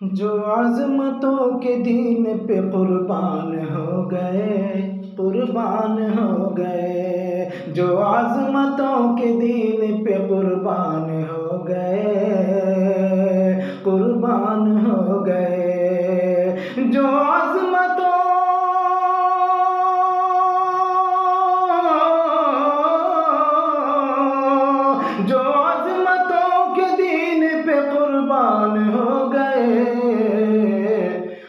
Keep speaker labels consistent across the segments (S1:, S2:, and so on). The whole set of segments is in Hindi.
S1: जो अज़मतों के दीन पे कुर्बान हो गए, कुर्बान हो गए। जो अज़मतों के दीन पे कुर्बान हो गए, कुर्बान हो गए। जो अज़मतों जो अज़मतों के दीन पे कुर्बान हो गए,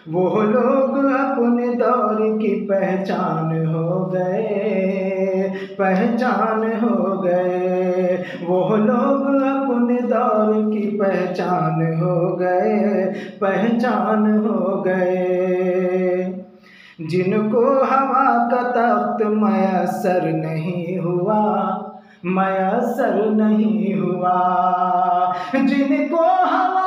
S1: वो लोग अपने दौर की पहचान हो गए, पहचान हो गए। वो लोग अपने दौर की पहचान हो गए, पहचान हो गए। जिनको हवा का तख्त मयस्सर नहीं हुआ, मयस्सर नहीं हुआ। जिनको हवा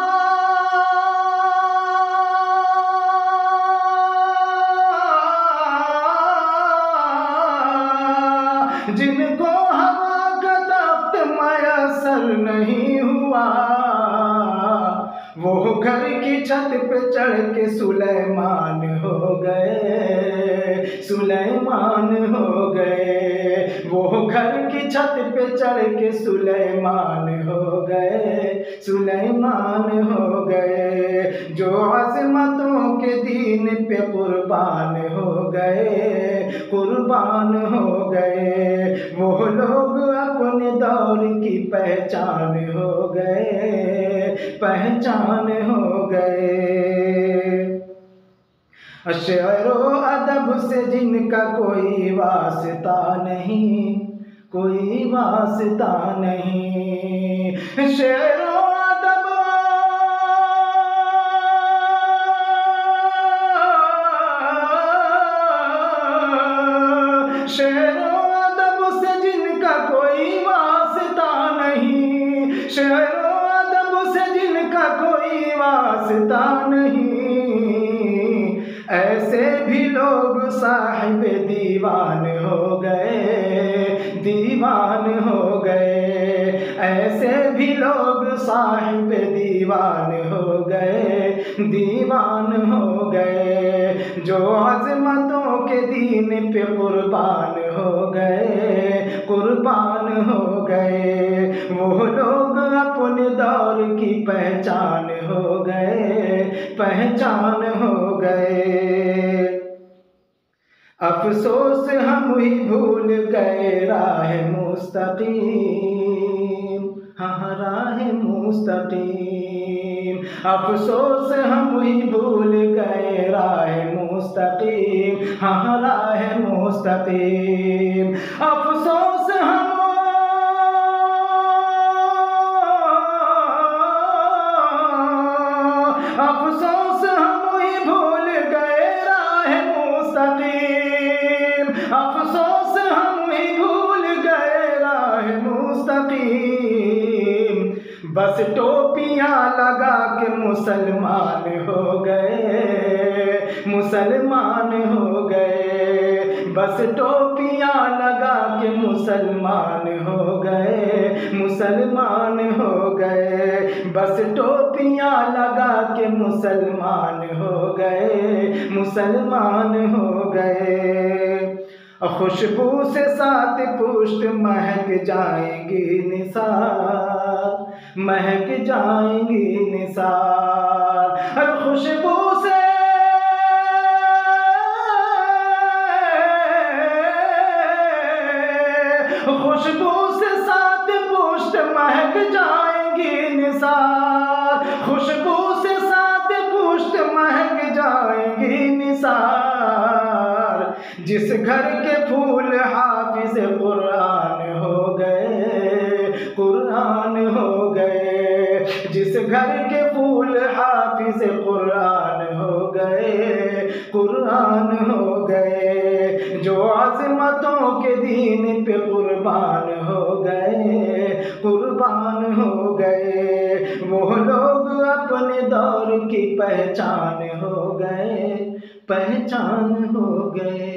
S1: जिनको हवा का तख्त मयस्सर नहीं हुआ, वो घर की छत पे चढ़ के सुलेमान हो गए, सुलेमान हो गए। वो घर की छत पे चढ़ के सुलेमान हो गए, सुलेमान हो गए। जो अज़मतों के दीन पे कुर्बान हो गए, कुर्बान हो गए। वो लोग अपने दौर की पहचान हो गए, पहचान हो गए। शेरो अदब से जिनका कोई वास्ता नहीं, कोई वास्ता नहीं। शेरो अदब शेरो अदब से जिनका कोई वास्ता नहीं, शेरो अदब से जिनका कोई वास्ता नहीं। ऐसे भी लोग साहिब दीवान हो गए, दीवान हो गए। ऐसे भी लोग साहिब दीवान हो गए, दीवान हो गए। जो अज़मतों के दीन पे कुर्बान हो गए, कुर्बान हो गए। वो लोग अपने दौर की पहचान हो गए, पहचान हो गए। अफसोस हम ही भूल गए राह मुस्तकीम, हाँ राह मुस्तकीम। अफसोस हम ही भूल गए राह मुस्तकीम, हाँ राह मुस्तकीम। अफसोस हम अफसोस हम ही भूल गए राह मुस्तकीम। अफसोस हम ही भूल गए राह मुस्तकीम। बस टोपियां लगा के मुसलमान हो गए, मुसलमान हो गए। बस टोपियां लगा के मुसलमान हो गए, मुसलमान हो गए। बस टोपियां लगा के मुसलमान हो गए, मुसलमान हो गए। खुशबू से सात पुष्ट महक जाएंगी निसार, महक जाएंगी निसार। खुशबू से खुशबू से सात पुष्ट महक जाएंगी निसार। खुशबू से सात पुष्ट महक जाएंगी निसार। जिस घर के फूल हाफिज कुरान हो गए, कुरान हो गए। जिस घर के फूल हाफिज कुरान हो गए, कुरान हो गए। जो अज़मतों के दीन पे कुर्बान हो गए, कुर्बान हो गए। वो लोग अपने दौर की पहचान हो गए, पहचान हो गए।